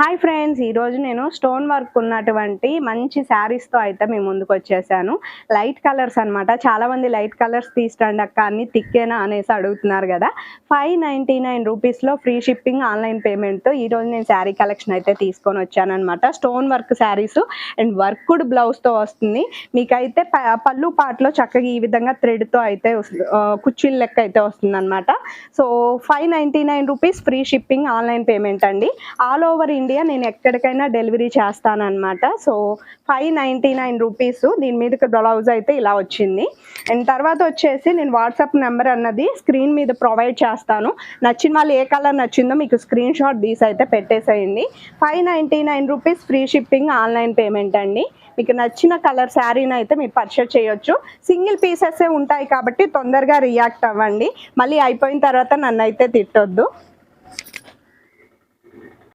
Hi friends, ఈరోజు నేను stone work ఉన్నటువంటి మంచి శారీస్తో అయితే మేము ముందుకు వచ్చేసాను. లైట్ కలర్స్ అనమాట. చాలామంది లైట్ కలర్స్ తీసుకోండి అక్క, అన్ని తిక్కేనా అనేసి అడుగుతున్నారు కదా. 599 రూపీస్లో ఫ్రీ షిప్పింగ్, ఆన్లైన్ పేమెంట్తో ఈరోజు నేను శారీ కలెక్షన్ అయితే తీసుకొని వచ్చాను అనమాట. Stone work saris and worked బ్లౌజ్తో వస్తుంది. మీకైతే పళ్ళు పాటలో చక్కగా ఈ విధంగా థ్రెడ్తో అయితే కుర్చీల లెక్క అయితే వస్తుంది అనమాట. So 599 rupees free shipping, online payment అండి. ఆల్ ఓవర్ ఇండియా నేను ఎక్కడికైనా డెలివరీ చేస్తానన్నమాట. So 599 rupees. దీని మీద బ్లౌజ్ అయితే ఇలా వచ్చింది. అండ్ తర్వాత వచ్చేసి నేను వాట్సాప్ నెంబర్ అన్నది స్క్రీన్ మీద ప్రొవైడ్ చేస్తాను. నచ్చిన వాళ్ళు ఏ కలర్ నచ్చిందో మీకు స్క్రీన్ షాట్ తీసి అయితే పెట్టేసేయండి. 599 rupees free shipping, online payment అండి. మీకు నచ్చిన కలర్ శారీని అయితే మీరు పర్చేస్ చేయొచ్చు. సింగిల్ పీసెస్ ఉంటాయి కాబట్టి తొందరగా రియాక్ట్ అవ్వండి. మళ్ళీ అయిపోయిన తర్వాత నన్ను అయితే తిట్టొద్దు.